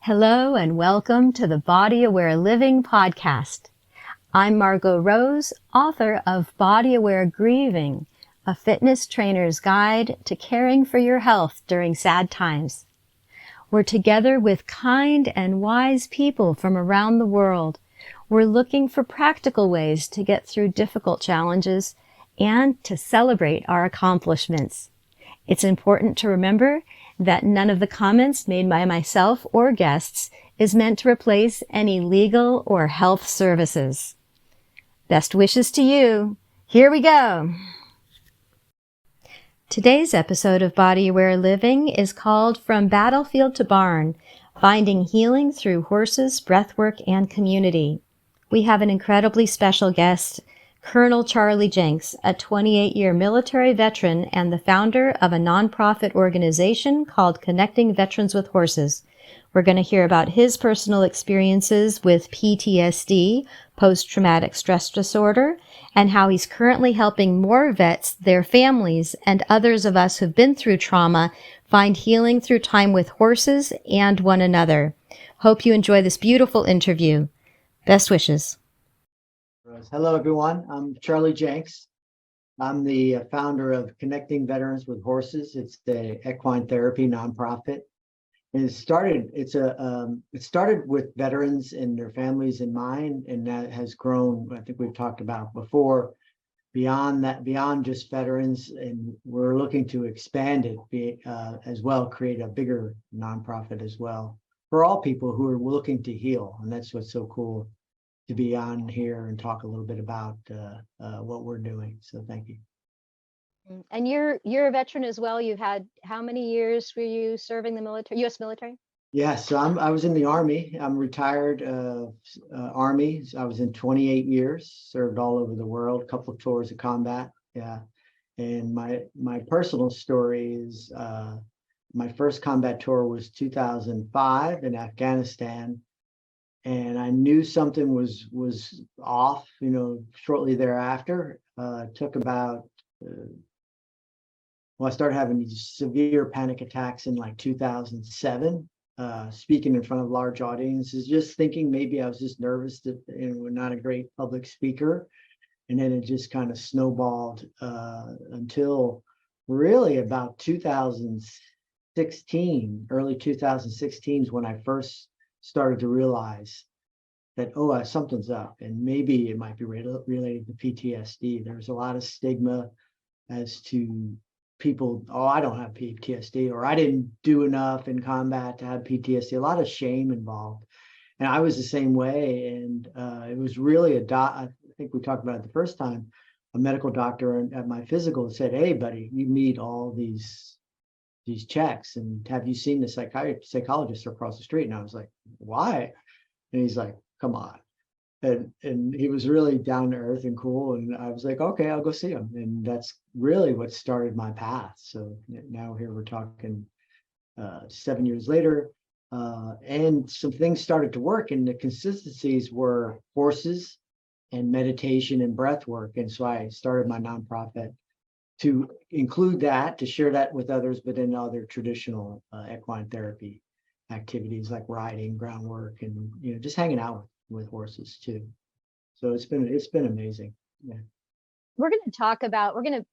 Hello and welcome to the Body Aware Living podcast. I'm Margo Rose, author of Body Aware Grieving, a fitness trainer's guide to caring for your health during sad times. We're together with kind and wise people from around the world. We're looking for practical ways to get through difficult challenges and to celebrate our accomplishments. It's important to remember that none of the comments made by myself or guests is meant to replace any legal or health services. Best wishes to you. Here we go. Today's episode of Body Aware Living is called From Battlefield to Barn, Finding Healing Through Horses, Breathwork, and Community. We have an incredibly special guest, Colonel Charlie Jenks, a 28-year military veteran and the founder of a nonprofit organization called Connecting Veterans with Horses. We're going to hear about his personal experiences with PTSD, post-traumatic stress disorder, and how he's currently helping more vets, their families, and others of us who've been through trauma find healing through time with horses and one another. Hope you enjoy this beautiful interview. Best wishes. Hello, everyone. I'm Charlie Jenks. I'm the founder of Connecting Veterans with Horses. It's the equine therapy nonprofit. And it started with veterans and their families in mind, and that has grown. I think we've talked about before, beyond that, beyond just veterans, and we're looking to expand it as well, create a bigger nonprofit as well for all people who are looking to heal. And that's what's so cool, to be on here and talk a little bit about what we're doing. So thank you. And you're a veteran as well. You've had, how many years were you serving the military, U.S. military? Yes, so I was in the Army. I'm retired Army. I was in 28 years, served all over the world, a couple of tours of combat. Yeah. And my personal story is my first combat tour was 2005 in Afghanistan. And I knew something was off, shortly thereafter. Took about, I started having these severe panic attacks in like 2007, speaking in front of large audiences, just thinking maybe I was just nervous and not a great public speaker. And then it just kind of snowballed until really about 2016, early 2016 is when I first started to realize that, something's up, and maybe it might be related to PTSD. There's a lot of stigma as to people, I don't have PTSD, or I didn't do enough in combat to have PTSD, a lot of shame involved. And I was the same way. And it was really I think we talked about it the first time, a medical doctor at my physical said, "Hey, buddy, you meet all these checks, and have you seen the psychologist across the street?" And I was like, "Why?" And he's like, "Come on." And he was really down to earth and cool. And I was like, "Okay, I'll go see him." And that's really what started my path. So now here we're talking 7 years later, and some things started to work, and the consistencies were horses and meditation and breath work. And so I started my nonprofit to include that, to share that with others, but then other traditional equine therapy activities like riding, groundwork, and just hanging out with horses too. So it's been amazing. Yeah. We're going to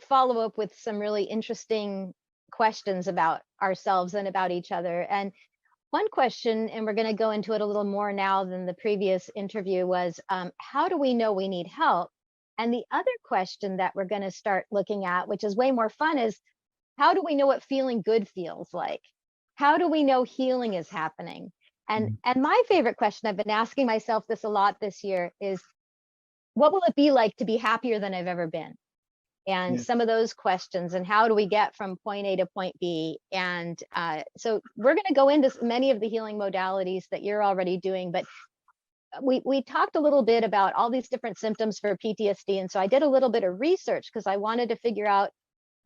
follow up with some really interesting questions about ourselves and about each other. And one question, and we're going to go into it a little more now than the previous interview, was how do we know we need help? And the other question that we're going to start looking at, which is way more fun, is how do we know what feeling good feels like? How do we know healing is happening? And my favorite question, I've been asking myself this a lot this year, is what will it be like to be happier than I've ever been? And some of those questions, and how do we get from point A to point B? And so we're going to go into many of the healing modalities that you're already doing, but we talked a little bit about all these different symptoms for PTSD. And so I did a little bit of research because I wanted to figure out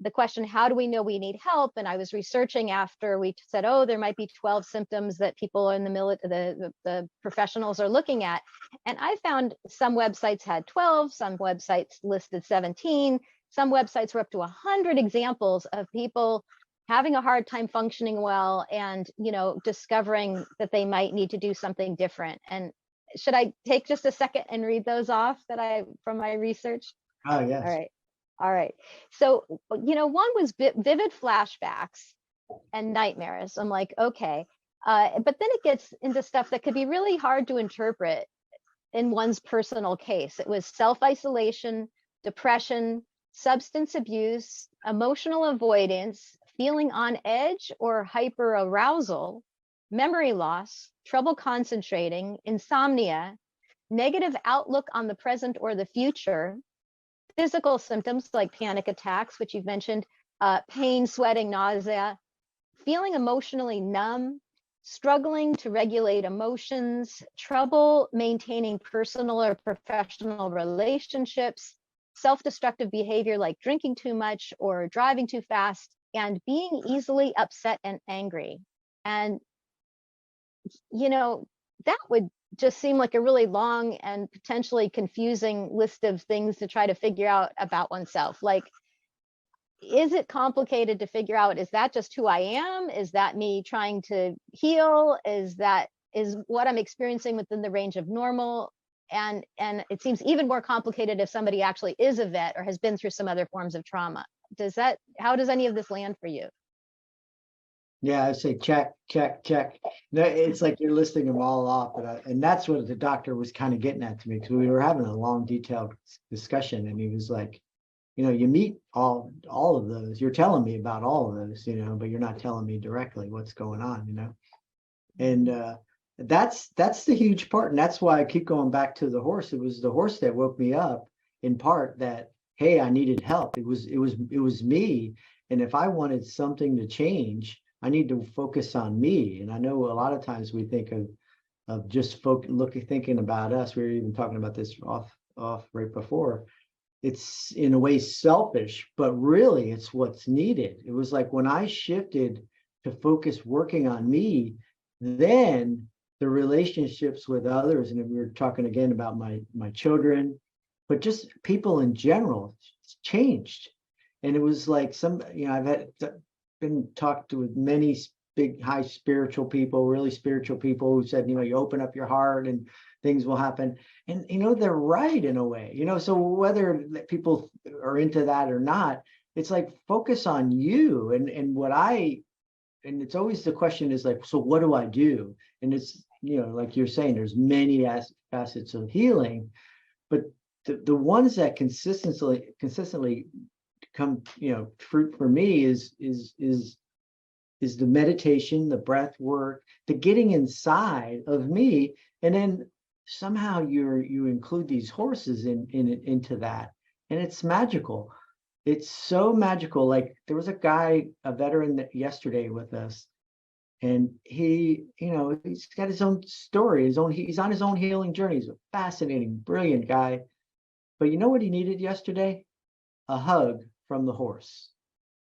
the question, how do we know we need help? And I was researching after we said, there might be 12 symptoms that people in the military, the professionals are looking at. And I found some websites had 12, some websites listed 17, some websites were up to 100 examples of people having a hard time functioning well, and discovering that they might need to do something different. And should I take just a second and read those off that I from my research? Oh, All yes. right. All right. So, one was vivid flashbacks and nightmares. I'm like, okay. But then it gets into stuff that could be really hard to interpret in one's personal case. It was self-isolation, depression, substance abuse, emotional avoidance, feeling on edge or hyperarousal, memory loss, trouble concentrating, insomnia, negative outlook on the present or the future, physical symptoms like panic attacks, which you've mentioned, pain, sweating, nausea, feeling emotionally numb, struggling to regulate emotions, trouble maintaining personal or professional relationships, self-destructive behavior like drinking too much or driving too fast, and being easily upset and angry. And, that would just seem like a really long and potentially confusing list of things to try to figure out about oneself. Like, is it complicated to figure out, is that just who I am? Is that me trying to heal? Is what I'm experiencing within the range of normal? And it seems even more complicated if somebody actually is a vet or has been through some other forms of trauma. How does any of this land for you? Yeah, I say check, check, check. No, it's like you're listing them all off, and that's what the doctor was kind of getting at to me, because we were having a long, detailed discussion, and he was like, you meet all of those. You're telling me about all of those, but you're not telling me directly what's going on, and that's the huge part, and that's why I keep going back to the horse. It was the horse that woke me up, in part, that hey, I needed help. It was me, and if I wanted something to change, I need to focus on me. And I know a lot of times we think of just thinking about us. We were even talking about this off right before. It's in a way selfish, but really it's what's needed. It was like when I shifted to focus working on me, then the relationships with others, and we were talking again about my children, but just people in general, changed. And it was like I've been talked to with many big, high spiritual people, really spiritual people, who said, you open up your heart and things will happen. And, they're right in a way, so whether people are into that or not, it's like, focus on you. And it's always the question is like, so what do I do? And it's, like you're saying, there's many facets of healing, but the ones that consistently come, fruit for me is the meditation, the breath work, the getting inside of me. And then somehow you include these horses into that. And it's magical. It's so magical. Like, there was a veteran yesterday with us, and he, he's got his own story, he's on his own healing journey. He's a fascinating, brilliant guy. But you know what he needed yesterday? A hug from the horse.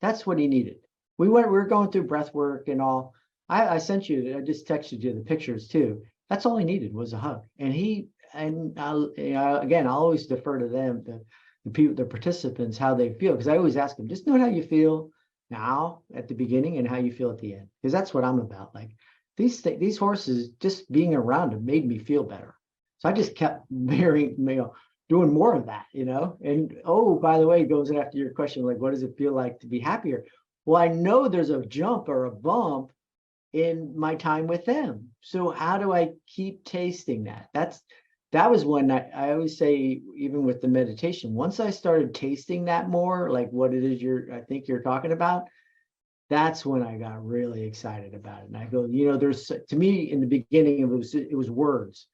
That's what he needed. We were going through breath work and all. I sent you, I just texted you the pictures too. That's all he needed, was a hug. And again, I'll always defer to them, the people, the participants, how they feel. Because I always ask them, just note how you feel now at the beginning and how you feel at the end. Because that's what I'm about. Like, these horses, just being around them made me feel better. So I just kept doing more of that, And by the way, it goes after your question, like, what does it feel like to be happier? Well, I know there's a jump or a bump in my time with them. So how do I keep tasting that? That was when I always say, even with the meditation, once I started tasting that more, like what it is I think you're talking about, that's when I got really excited about it. And I go, there's, to me, in the beginning, it was words.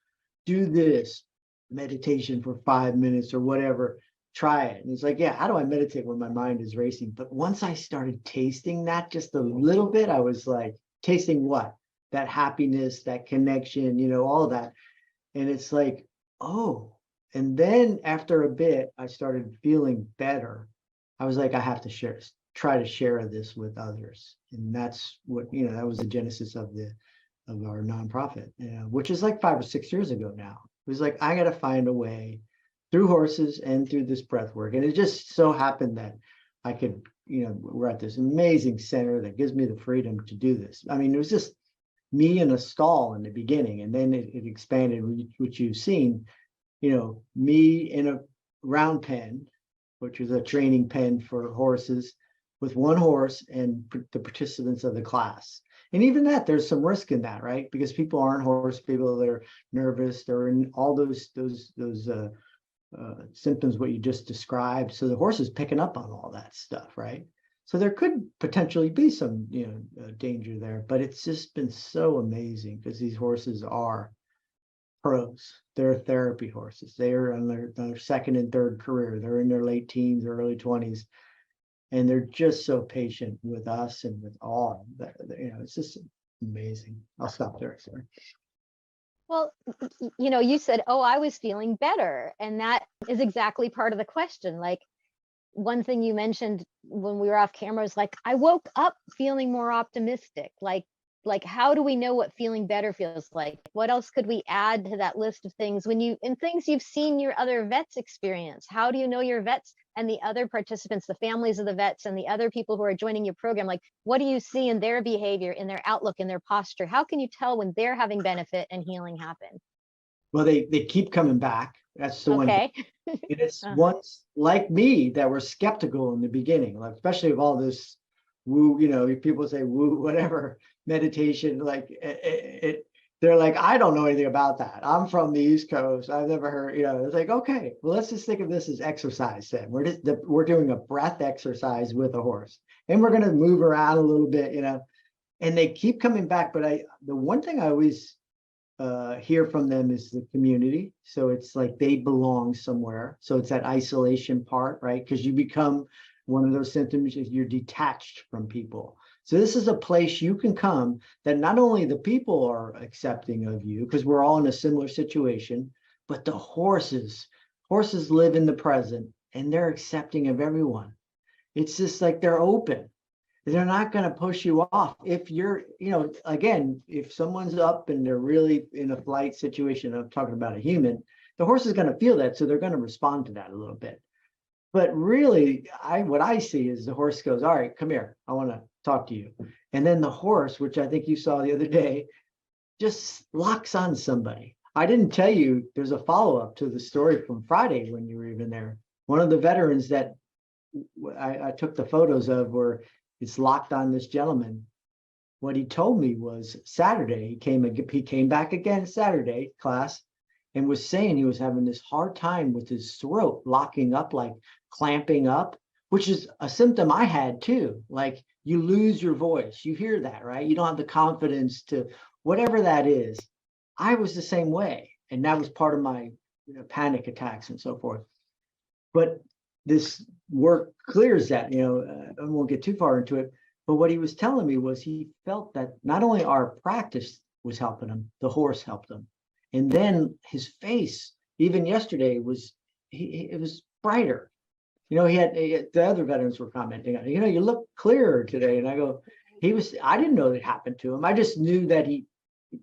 Do this meditation for 5 minutes or whatever. Try it. And it's like, yeah, how do I meditate when my mind is racing? But once I started tasting that just a little bit, I was like, tasting what? That happiness, that connection, all that. And it's like, oh. And then after a bit, I started feeling better. I was like, I have to try to share this with others. And that's what, that was the genesis of our nonprofit, which is like 5 or 6 years ago now. It was like, I got to find a way through horses and through this breath work. And it just so happened that I could we're at this amazing center that gives me the freedom to do this. I mean, it was just me in a stall in the beginning, and then it expanded, which you've seen, me in a round pen, which is a training pen for horses, with one horse and the participants of the class. And even that, there's some risk in that, right? Because people aren't horse people, they're nervous, they're in all those symptoms, what you just described. So the horse is picking up on all that stuff, right? So there could potentially be some, danger there, but it's just been so amazing because these horses are pros. They're therapy horses. They're on their second and third career. They're in their late teens, early 20s, and they're just so patient with us and with all. It's just amazing. I'll stop there. Sorry. Well, you said, oh, I was feeling better. And that is exactly part of the question. Like, one thing you mentioned when we were off camera is like, I woke up feeling more optimistic. Like, how do we know what feeling better feels like? What else could we add to that list of things things you've seen your other vets experience? How do you know your vets and the other participants, the families of the vets and the other people who are joining your program? Like, what do you see in their behavior, in their outlook, in their posture? How can you tell when they're having benefit and healing happen? Well, they keep coming back. That's the one thing. Okay. And it's ones like me that were skeptical in the beginning, like especially of all this woo, people say woo, whatever, meditation, like they're like, I don't know anything about that. I'm from the East Coast. I've never heard, it's like, okay, well, let's just think of this as exercise then. We're doing a breath exercise with a horse, and we're going to move around a little bit, and they keep coming back. But the one thing I always hear from them is the community. So it's like they belong somewhere. So it's that isolation part, right? Because you become one of those symptoms is you're detached from people. So this is a place you can come that not only the people are accepting of you, because we're all in a similar situation, but the horses live in the present and they're accepting of everyone. It's just like they're open. They're not going to push you off. If you're, again, if someone's up and they're really in a flight situation, I'm talking about a human, the horse is going to feel that. So they're going to respond to that a little bit. But really, what I see is the horse goes, all right, come here. I want to talk to you. And then the horse, which I think you saw the other day, just locks on somebody. I didn't tell you, there's a follow-up to the story from Friday when you were even there. One of the veterans that I took the photos of where it's locked on this gentleman. What he told me was Saturday, he came back again Saturday class and was saying he was having this hard time with his throat locking up, like clamping up, which is a symptom I had too. Like you lose your voice. You hear that, right? You don't have the confidence to whatever that is. I was the same way. And that was part of my panic attacks and so forth. But this work clears that, I won't get too far into it, but what he was telling me was he felt that not only our practice was helping him, the horse helped him. And then his face, even yesterday, it was brighter. He had the other veterans were commenting on, you look clearer today. And I go, I didn't know it happened to him. I just knew that he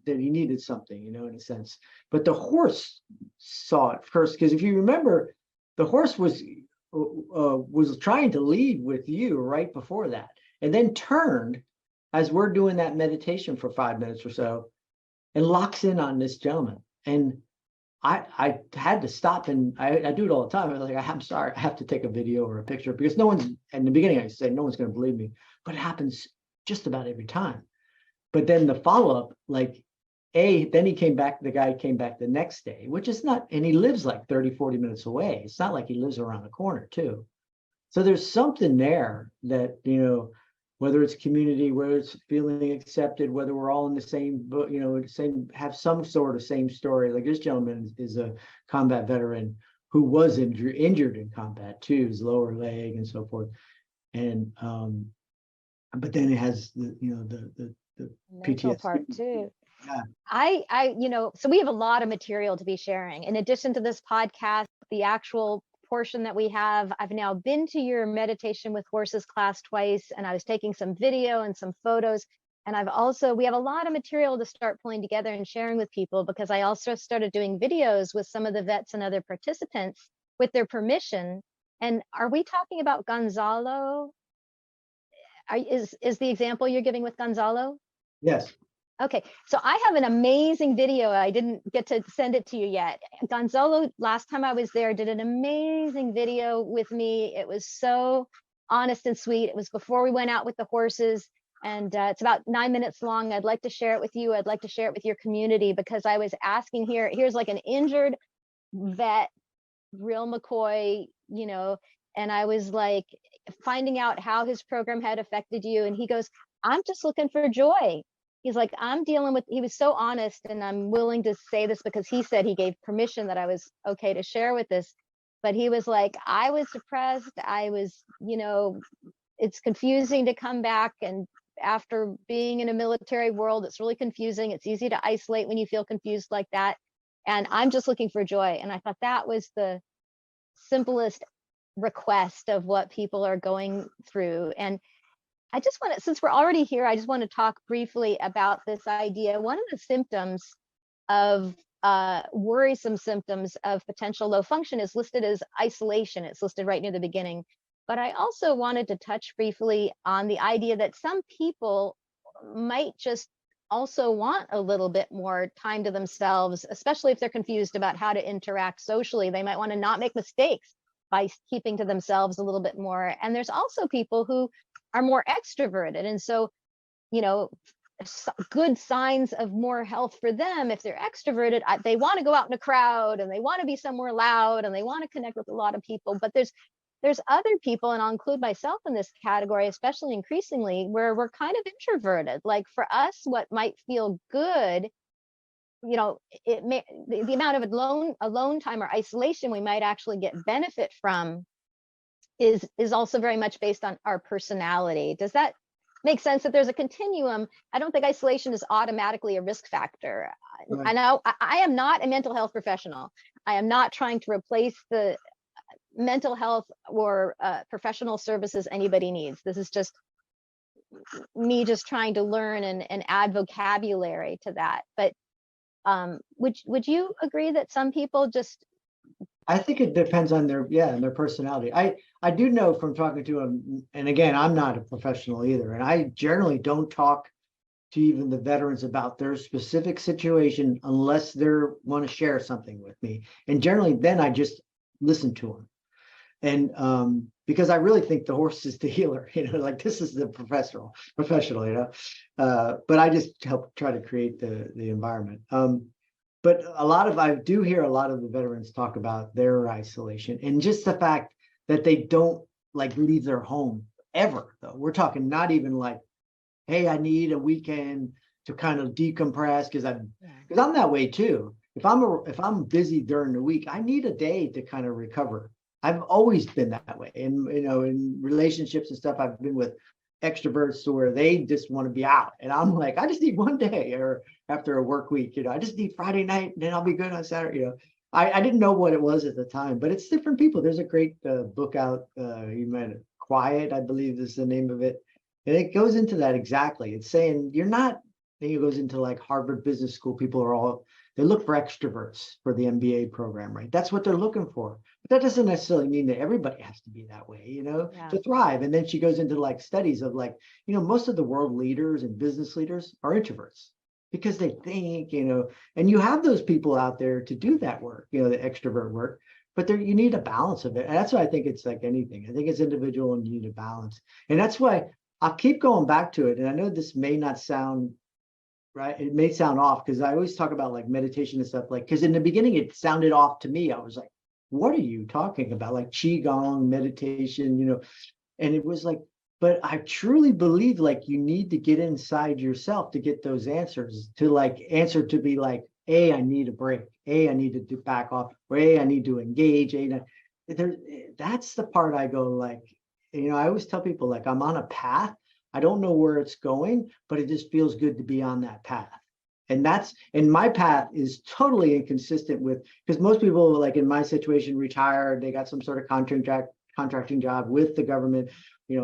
needed something, in a sense. But the horse saw it first, because if you remember, the horse was trying to lead with you right before that, and then turned as we're doing that meditation for 5 minutes or so and locks in on this gentleman. And I had to stop, and I do it all the time. I was like, I'm sorry, I have to take a video or a picture, because no one's, in the beginning I say no one's going to believe me, but it happens just about every time. But then the follow-up, like then the guy came back the next day, which is not, and he lives like 30-40 minutes away. It's not like he lives around the corner too. So there's something there that, whether it's community, whether it's feeling accepted, whether we're all in the same boat, have some sort of same story. Like this gentleman is a combat veteran who was injured in combat too, his lower leg and so forth. And, but then it has the mental PTSD part too. Yeah. So we have a lot of material to be sharing. In addition to this podcast, the actual portion that we have, I've now been to your meditation with horses class twice, and I was taking some video and some photos. And we have a lot of material to start pulling together and sharing with people, because I also started doing videos with some of the vets and other participants with their permission. And are we talking about Gonzalo? is the example you're giving with Gonzalo? Yes. Okay, so I have an amazing video. I didn't get to send it to you yet. Gonzalo, last time I was there, did an amazing video with me. It was so honest and sweet. It was before we went out with the horses, and it's about 9 minutes long. I'd like to share it with you. I'd like to share it with your community, because I was asking here's like an injured vet, real McCoy, and I was like finding out how his program had affected you. And he goes, I'm just looking for joy. He's like, he was so honest, and I'm willing to say this because he said he gave permission that I was okay to share with this. But he was like, I was depressed. I was, it's confusing to come back. And after being in a military world, it's really confusing. It's easy to isolate when you feel confused like that. And I'm just looking for joy. And I thought that was the simplest request of what people are going through. And I just want to, since we're already here, I just want to talk briefly about this idea. One of the symptoms of worrisome symptoms of potential low function is listed as isolation. It's listed right near the beginning. But I also wanted to touch briefly on the idea that some people might just also want a little bit more time to themselves, especially if they're confused about how to interact socially. They might want to not make mistakes by keeping to themselves a little bit more. And there's also people who are more extroverted. And so, good signs of more health for them, if they're extroverted, they want to go out in a crowd, and they want to be somewhere loud, and they want to connect with a lot of people. But there's other people, and I'll include myself in this category, especially increasingly, where we're kind of introverted. Like for us, what might feel good, it may, the amount of alone time or isolation we might actually get benefit from is also very much based on our personality. Does that make sense, that there's a continuum? I don't think isolation is automatically a risk factor. Right. I know I am not a mental health professional. I am not trying to replace the mental health or professional services anybody needs. This is just me just trying to learn and add vocabulary to that. But would you agree that some people just... I think it depends on their personality. I do know from talking to them, and again, I'm not a professional either, and I generally don't talk to even the veterans about their specific situation unless they want to share something with me. And generally then I just listen to them. And because I really think the horse is the healer, like this is the professional, but I just help try to create the environment. But I do hear a lot of the veterans talk about their isolation and just the fact that they don't like leave their home ever, though. We're talking not even like, hey, I need a weekend to kind of decompress, because I'm that way too. If I'm busy during the week, I need a day to kind of recover. I've always been that way. And in relationships and stuff, I've been with extroverts where they just want to be out, and I'm like, I just need one day, or after a work week, I just need Friday night, and then I'll be good on Saturday. I didn't know what it was at the time, but it's different people. There's a great book out, you might have, Quiet, I believe is the name of it, and it goes into that exactly. It's saying you're not. Then it goes into like Harvard Business School. People they look for extroverts for the MBA program, right? That's what they're looking for. But that doesn't necessarily mean that everybody has to be that way, to thrive. And then she goes into like studies of like, most of the world leaders and business leaders are introverts because they think, and you have those people out there to do that work, the extrovert work, but you need a balance of it. And that's why I think it's like anything. I think it's individual and you need a balance. And that's why I'll keep going back to it. And I know this may not sound right. It may sound off because I always talk about like meditation and stuff, like, because in the beginning it sounded off to me. I was like, what are you talking about? Like Qigong, meditation, and it was like, but I truly believe like you need to get inside yourself to get those answers, to be like, A, I need a break. A, I need to back off. Or A, I need to engage. That's the part I go like, I always tell people like I'm on a path. I don't know where it's going, but it just feels good to be on that path. And my path is totally inconsistent with, because most people like in my situation retired, they got some sort of contracting job with the government,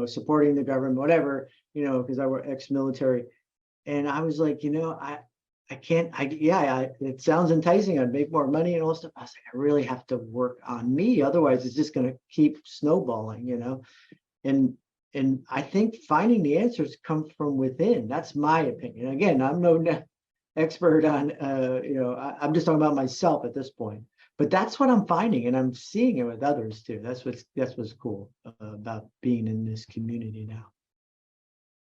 supporting the government, whatever, because I were ex-military. And I was like, I can't, it sounds enticing. I'd make more money and all that stuff. I was like, I really have to work on me. Otherwise it's just going to keep snowballing, and I think finding the answers comes from within. That's my opinion. Again, I'm no expert on, I'm just talking about myself at this point. But that's what I'm finding, and I'm seeing it with others too. That's what's cool about being in this community now.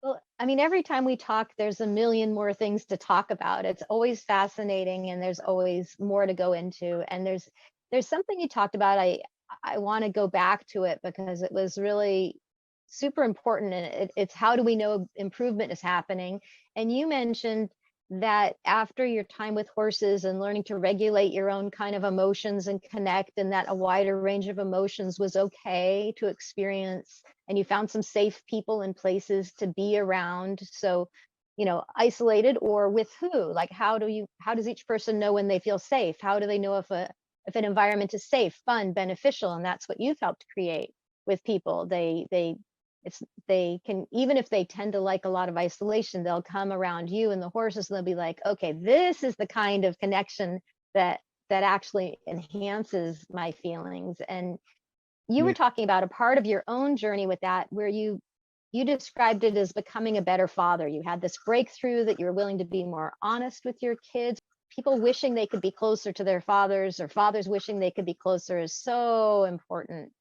Well, I mean, every time we talk, there's a million more things to talk about. It's always fascinating, and there's always more to go into. And there's something you talked about. I want to go back to it because it was really super important, and it's how do we know improvement is happening? And you mentioned that after your time with horses and learning to regulate your own kind of emotions and connect, and that a wider range of emotions was okay to experience, and you found some safe people and places to be around. So, isolated or with who? Like, how does each person know when they feel safe? How do they know if an environment is safe, fun, beneficial? And that's what you've helped create with people. They can, even if they tend to like a lot of isolation, they'll come around you and the horses, and they'll be like, okay, this is the kind of connection that actually enhances my feelings. And you were Yeah. talking about a part of your own journey with that, where you described it as becoming a better father. You had this breakthrough that you're willing to be more honest with your kids. People wishing they could be closer to their fathers, or fathers wishing they could be closer, is so important.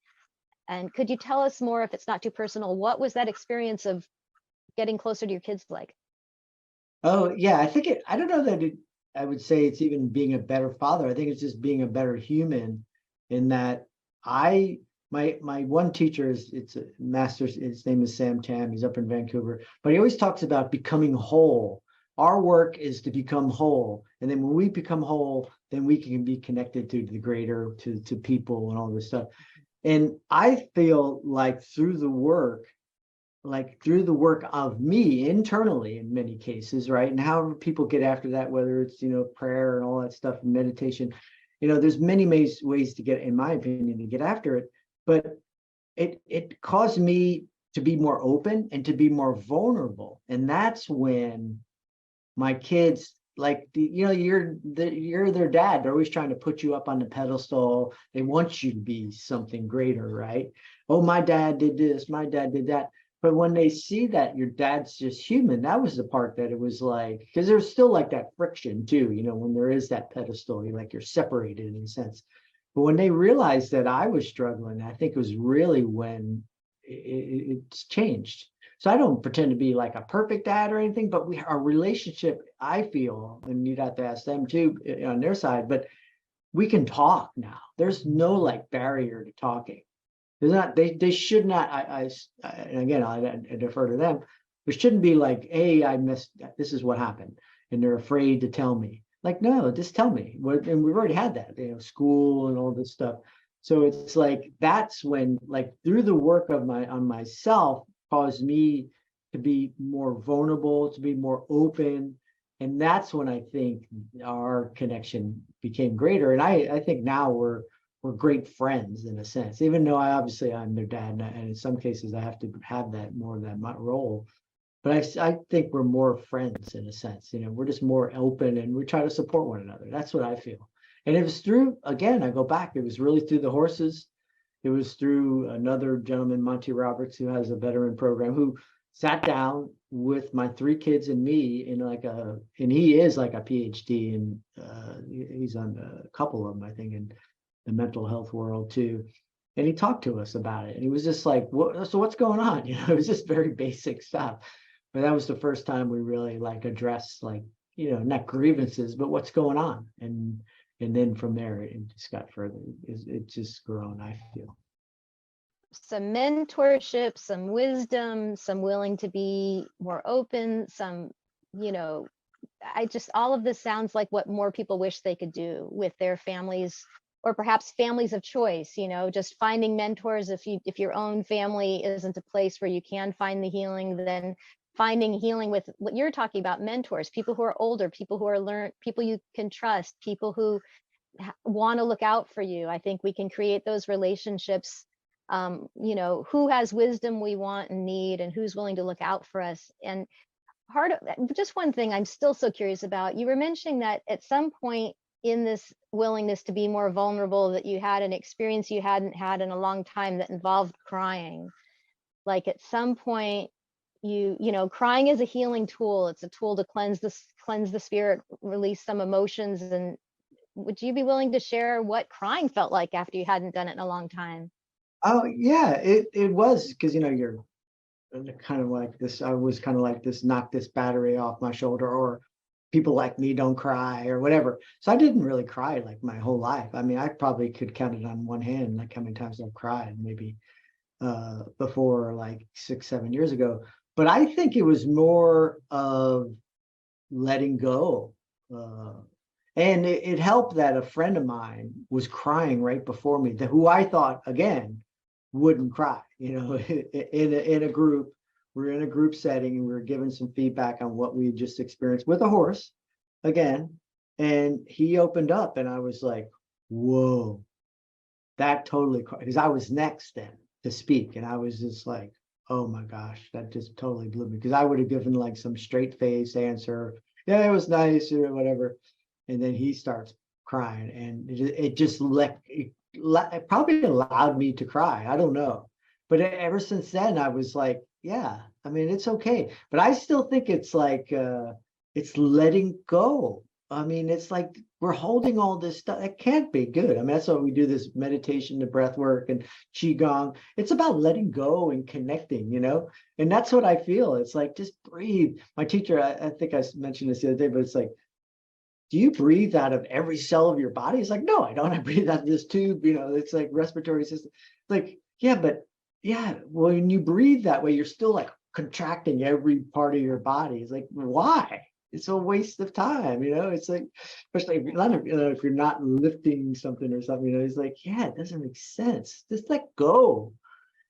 And could you tell us more, if it's not too personal, what was that experience of getting closer to your kids like? Oh yeah, I don't know that I would say it's even being a better father. I think it's just being a better human, in that I my one teacher it's a master's, his name is Sam Tam, he's up in Vancouver, but he always talks about becoming whole. Our work is to become whole. And then when we become whole, then we can be connected to the greater, to people and all this stuff. And I feel like through the work of me internally in many cases, right? And however people get after that, whether it's, prayer and all that stuff and meditation, there's many ways to get, in my opinion, to get after it. But it caused me to be more open and to be more vulnerable. And that's when my kids, like, you're their dad. They're always trying to put you up on the pedestal. They want you to be something greater, right? Oh, my dad did this, my dad did that. But when they see that your dad's just human, that was the part that it was like, because there's still like that friction too, when there is that pedestal, you're separated in a sense. But when they realized that I was struggling, I think it was really when it's changed. So I don't pretend to be like a perfect dad or anything, but our relationship, I feel, and you'd have to ask them too on their side, but we can talk now. There's no like barrier to talking. There's not, they should not, and again, I defer to them. There shouldn't be like, hey, I missed, this is what happened. And they're afraid to tell me. Like, no, just tell me. And we've already had that, school and all this stuff. So it's like, that's when, like, through the work of on myself, caused me to be more vulnerable, to be more open. And that's when I think our connection became greater. And I think now we're great friends in a sense, even though I'm their dad, and in some cases I have to have that more of that role. But I think we're more friends in a sense. We're just more open, and we try to support one another. That's what I feel. And it was through, again, I go back, it was really through the horses. It was through another gentleman, Monty Roberts, who has a veteran program, who sat down with my 3 kids and me and he is like a PhD, and he's on a couple of them, I think, in the mental health world too. And he talked to us about it. And he was just like, so what's going on? It was just very basic stuff. But that was the first time we really like addressed, like, not grievances, but what's going on. And then from there it just got further. It's just grown, I feel. Some mentorship, some wisdom, some willing to be more open, some, all of this sounds like what more people wish they could do with their families, or perhaps families of choice, just finding mentors. If your own family isn't a place where you can find the healing, then finding healing with what you're talking about, mentors, people who are older, people who are people you can trust, people who want to look out for you. I think we can create those relationships. Who has wisdom we want and need, and who's willing to look out for us. And part of just one thing I'm still so curious about, you were mentioning that at some point in this willingness to be more vulnerable, that you had an experience you hadn't had in a long time that involved crying. like at some point you know, crying is a healing tool. It's a tool to cleanse the spirit, release some emotions. And would you be willing to share what crying felt like after you hadn't done it in a long time? Oh yeah, it was, because you're kind of like this. I was kind of like this, knock this battery off my shoulder, or people like me don't cry or whatever. So I didn't really cry like my whole life. I mean, I probably could count it on one hand, like how many times I've cried, maybe before, like 6, 7 years ago. But I think it was more of letting go. And it helped that a friend of mine was crying right before me, who I thought, again, wouldn't cry. In a group, we're in a group setting, and we were given some feedback on what we just experienced with a horse again. And he opened up, and I was like, whoa, that totally, because I was next then to speak. And I was just like, oh my gosh, that just totally blew me. Because I would have given like some straight face answer. Yeah, it was nice or whatever. And then he starts crying, and it just it probably allowed me to cry. I don't know. But ever since then, I was like, yeah, I mean, it's okay. But I still think it's like, it's letting go. I mean, it's like we're holding all this stuff. It can't be good. I mean, that's why we do this meditation, the breath work, and qigong. It's about letting go and connecting, and that's what I feel. It's like, just breathe. My teacher, I think I mentioned this the other day, but it's like, do you breathe out of every cell of your body? It's like, no, I don't. I breathe out of this tube. It's like respiratory system. Like, yeah, but yeah, well, when you breathe that way, you're still like contracting every part of your body. It's like, why? It's a waste of time. It's like, especially if you're not lifting something or something. It's like, yeah, it doesn't make sense. Just let go.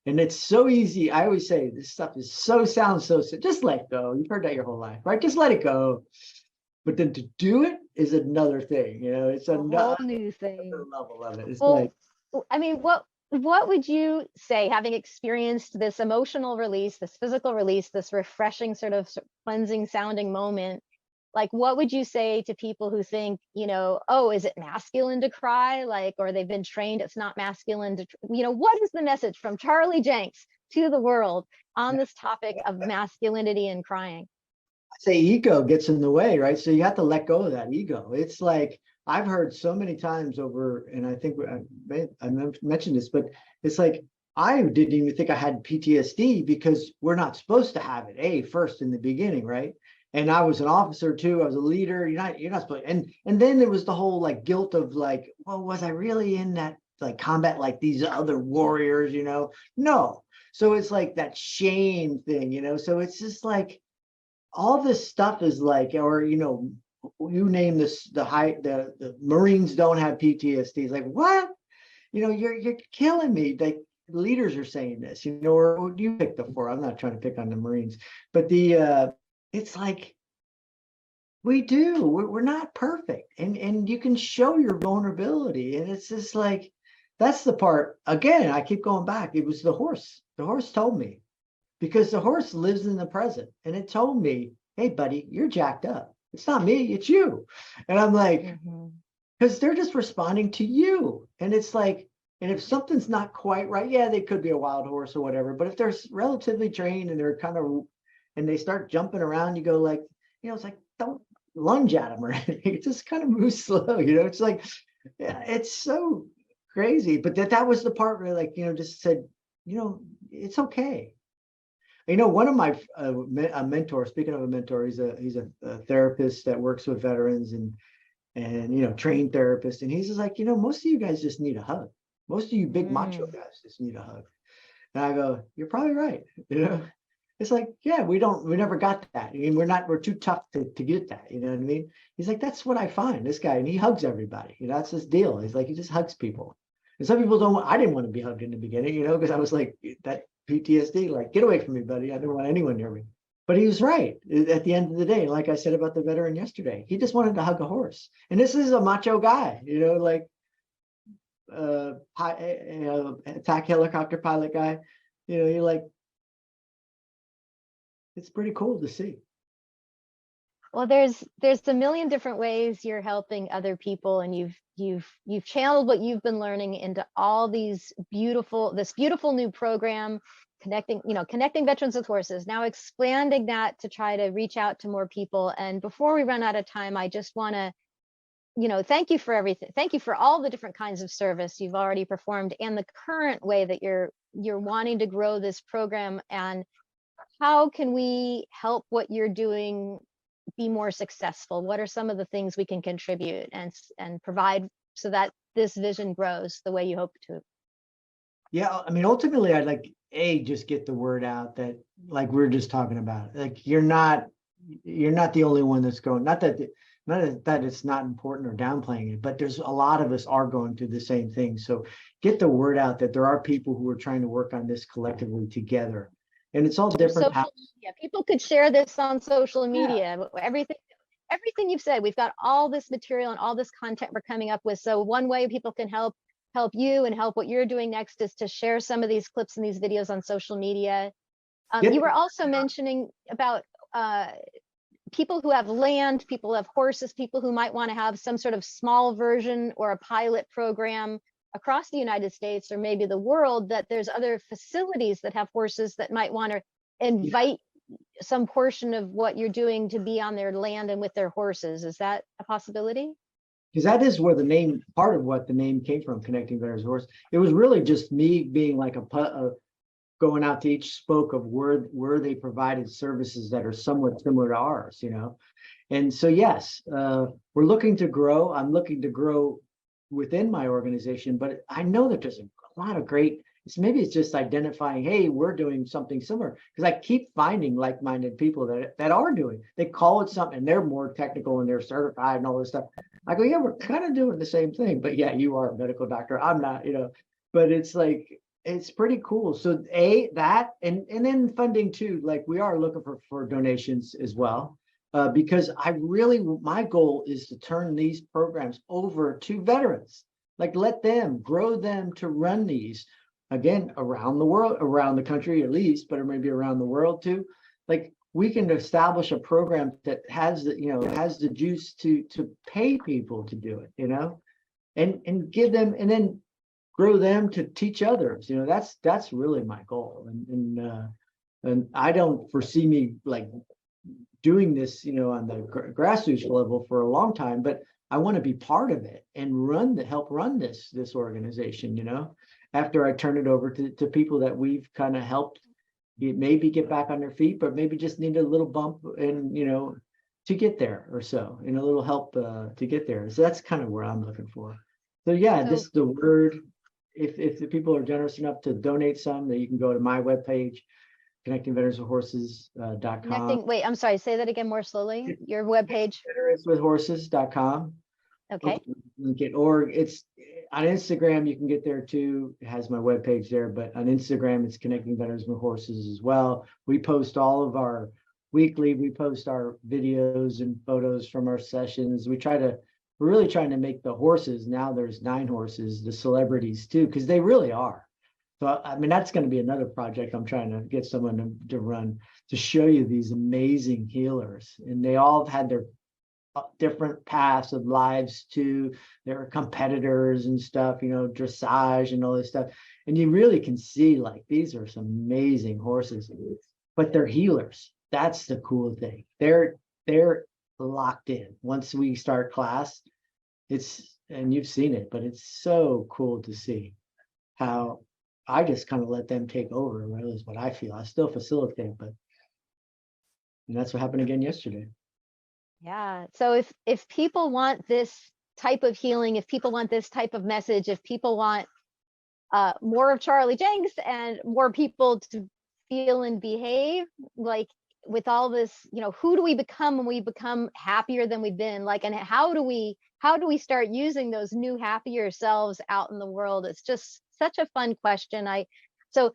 And it's so easy. I always say this stuff sounds so simple. Just let go. You've heard that your whole life, right? Just let it go. But then to do it is another thing. It's A whole another new thing. level of it. It's Well, like, I mean, what would you say, having experienced this emotional release, this physical release, this refreshing sort of cleansing sounding moment? Like, what would you say to people who think, oh, is it masculine to cry? Like, or they've been trained it's not masculine to, what is the message from Charlie Jenks to the world on this topic of masculinity and crying? say ego gets in the way, right? So you have to let go of that ego. It's like, I've heard so many times over, and I think I mentioned this, but it's like, I didn't even think I had PTSD because we're not supposed to have it, first in the beginning, right? And I was an officer too. I was a leader. You're not supposed. And then there was the whole like guilt of like, well, was I really in that like combat like these other warriors? No. So it's like that shame thing. So it's just like, all this stuff is like, or you name this, the Marines don't have PTSD. It's like, what? You're killing me. Like, leaders are saying this, or you pick the four. I'm not trying to pick on the Marines, but it's like, we're not perfect, and you can show your vulnerability, and it's just like, that's the part. Again, I keep going back. It was the horse. The horse told me, because the horse lives in the present, and it told me, hey buddy, you're jacked up. It's not me, it's you. And I'm like, because they're just responding to you. And it's like, and if something's not quite right, yeah, they could be a wild horse or whatever, but if they're relatively trained and they're kind of, and they start jumping around, you go like, it's like, don't lunge at them or anything. It just kind of moves slow. It's like, yeah, it's so crazy. But that was the part where, like, just said, it's okay. One of my mentors, speaking of a mentor, he's a therapist that works with veterans and trained therapist. And he's just like, most of you guys just need a hug. Most of you big macho guys just need a hug. And I go, you're probably right. It's like, yeah, we never got that. I mean, we're too tough to get that. You know what I mean? He's like, that's what I find, this guy, and he hugs everybody. That's his deal. He's like, he just hugs people. And some people don't. I didn't want to be hugged in the beginning, because I was like, that PTSD, like, get away from me, buddy. I don't want anyone near me. But he was right at the end of the day. Like I said about the veteran yesterday, he just wanted to hug a horse. And this is a macho guy, like attack helicopter pilot guy. You're like, it's pretty cool to see. Well, there's a million different ways you're helping other people, and you've channeled what you've been learning into all this beautiful new program, connecting veterans with horses, now expanding that to try to reach out to more people. And before we run out of time, I just want to, thank you for everything. Thank you for all the different kinds of service you've already performed and the current way that you're wanting to grow this program. And how can we help what you're doing be more successful? What are some of the things we can contribute and provide so that this vision grows the way you hope to? Yeah, I mean, ultimately, I'd like just get the word out that, like we're just talking about, like you're not the only one that's going. Not that it's not important or downplaying it, but there's a lot of us are going through the same thing. So get the word out that there are people who are trying to work on this collectively together, and it's all different. Social media. People could share this on social media. Yeah. Everything you've said, we've got all this material and all this content we're coming up with. So one way people can help you and help what you're doing next is to share some of these clips and these videos on social media. You were also mentioning about people who have land, people who have horses, people who might want to have some sort of small version or a pilot program across the United States or maybe the world, that there's other facilities that have horses that might want to invite some portion of what you're doing to be on their land and with their horses. Is that a possibility? Because that is where part of what the name came from, Connecting Veterans with Horses. It was really just me being like going out to each spoke of where they provided services that are somewhat similar to ours, And so, yes, we're looking to grow. I'm looking to grow within my organization, but I know that there's a lot of great, maybe it's just identifying, hey, we're doing something similar. Because I keep finding like-minded people that are doing, they call it something, and they're more technical and they're certified and all this stuff. I go, yeah, we're kind of doing the same thing, but yeah, you are a medical doctor. I'm not, but it's like, it's pretty cool. So that, and then funding too, like we are looking for donations as well, because my goal is to turn these programs over to veterans, like let them grow them to run these again around the world, around the country at least, but maybe around the world too. Like we can establish a program that has the juice to pay people to do it, and give them, and then grow them to teach others. That's really my goal. And I don't foresee me like doing this, on the grassroots level for a long time, but I want to be part of it and help run this organization, after I turn it over to people that we've kind of helped maybe get back on their feet, but maybe just need a little bump and, to get there or so, and a little help to get there. So that's kind of where I'm looking for. So yeah, this is the word. If the people are generous enough to donate some, that you can go to my webpage, connectingveteranswithhorses.com. Wait, I'm sorry, say that again more slowly. Your webpage. Veteranswithhorses.com. Okay. Or it's on Instagram, you can get there too. It has my webpage there, but on Instagram, it's Connecting Veterans with Horses as well. We post all of our weekly, we post our videos and photos from our sessions. We're really trying to make the horses, now there's 9 horses, the celebrities too, because they really are. So, I mean, that's going to be another project I'm trying to get someone to run, to show you these amazing healers. And they all have had their different paths of lives too. They're competitors and stuff, dressage and all this stuff. And you really can see, like, these are some amazing horses, but they're healers. That's the cool thing. They're locked in. Once we start class, and you've seen it, but it's so cool to see how I just kind of let them take over. Really is what I feel. I still facilitate, and that's what happened again yesterday. Yeah. So if people want this type of healing, if people want this type of message, if people want more of Charlie Jenks and more people to feel and behave, like with all this, who do we become when we become happier than we've been? Like, and how do we start using those new happier selves out in the world? It's just such a fun question. So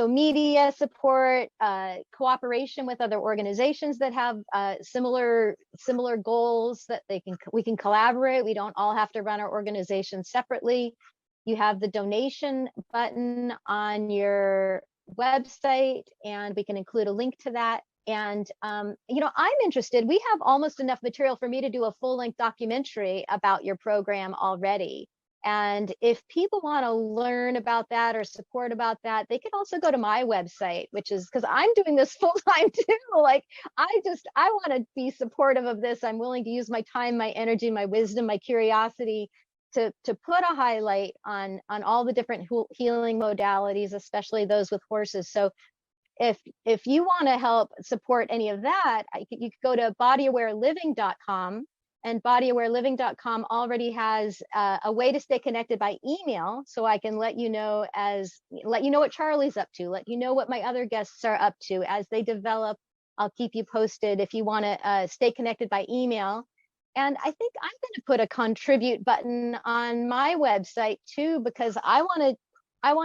media support, cooperation with other organizations that have similar goals, that we can collaborate. We don't all have to run our organization separately. You have the donation button on your website, and we can include a link to that. And I'm interested. We have almost enough material for me to do a full-length documentary about your program already. And if people want to learn about that or support about that, they can also go to my website, which is, because I'm doing this full time too. Like I want to be supportive of this. I'm willing to use my time, my energy, my wisdom, my curiosity to put a highlight on all the different healing modalities, especially those with horses. So if you want to help support any of that, you could go to bodyawareliving.com, and bodyawareliving.com already has a way to stay connected by email, so I can let you know what Charlie's up to, let you know what my other guests are up to as they develop. I'll keep you posted if you want to stay connected by email. And I think I'm going to put a contribute button on my website too, because I want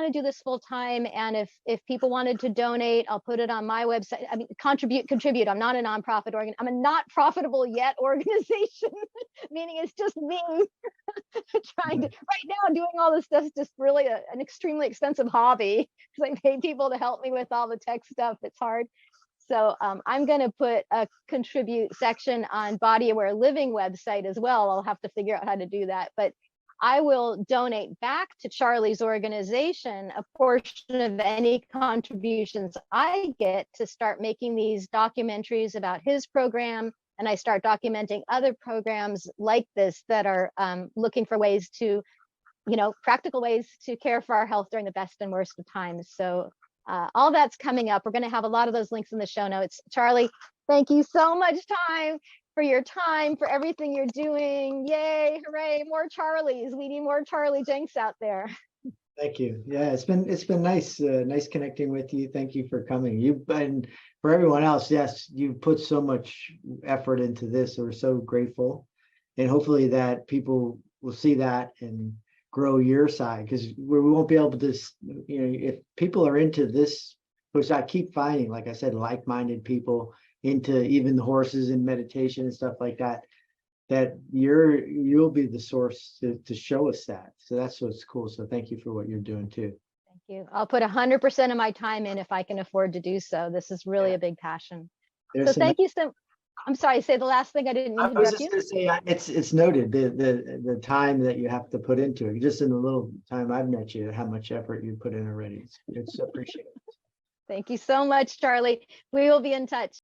to do this full time. And if people wanted to donate, I'll put it on my website. I mean, contribute. I'm not a nonprofit I'm a not profitable yet organization, meaning it's just me trying to, right now, doing all this stuff is just really an extremely expensive hobby, because I pay people to help me with all the tech stuff. It's hard. So I'm going to put a contribute section on Body Aware Living website as well. I'll have to figure out how to do that. But I will donate back to Charlie's organization a portion of any contributions I get to start making these documentaries about his program. And I start documenting other programs like this that are looking for ways to, practical ways to care for our health during the best and worst of times. So all that's coming up. We're going to have a lot of those links in the show notes. Charlie, thank you so much for your time, for everything you're doing. Yay, hooray, more Charlies. We need more Charlie Jenks out there. Thank you. Yeah, it's been nice connecting with you. Thank you for coming. You've been, for everyone else, yes, you've put so much effort into this. So we're so grateful. And hopefully that people will see that and grow your side, because we won't be able to, if people are into this, which I keep finding, like I said, like-minded people into even the horses and meditation and stuff like that, that you'll be the source to show us that. So that's what's cool. So thank you for what you're doing too. Thank you. I'll put 100% of my time in if I can afford to do so. This is really a big passion. So thank you so. I'm sorry, say the last thing. I didn't mean to interrupt you. I was just going to say, it's noted, the time that you have to put into it. Just in the little time I've met you, how much effort you put in already. It's appreciated. Thank you so much, Charlie. We will be in touch.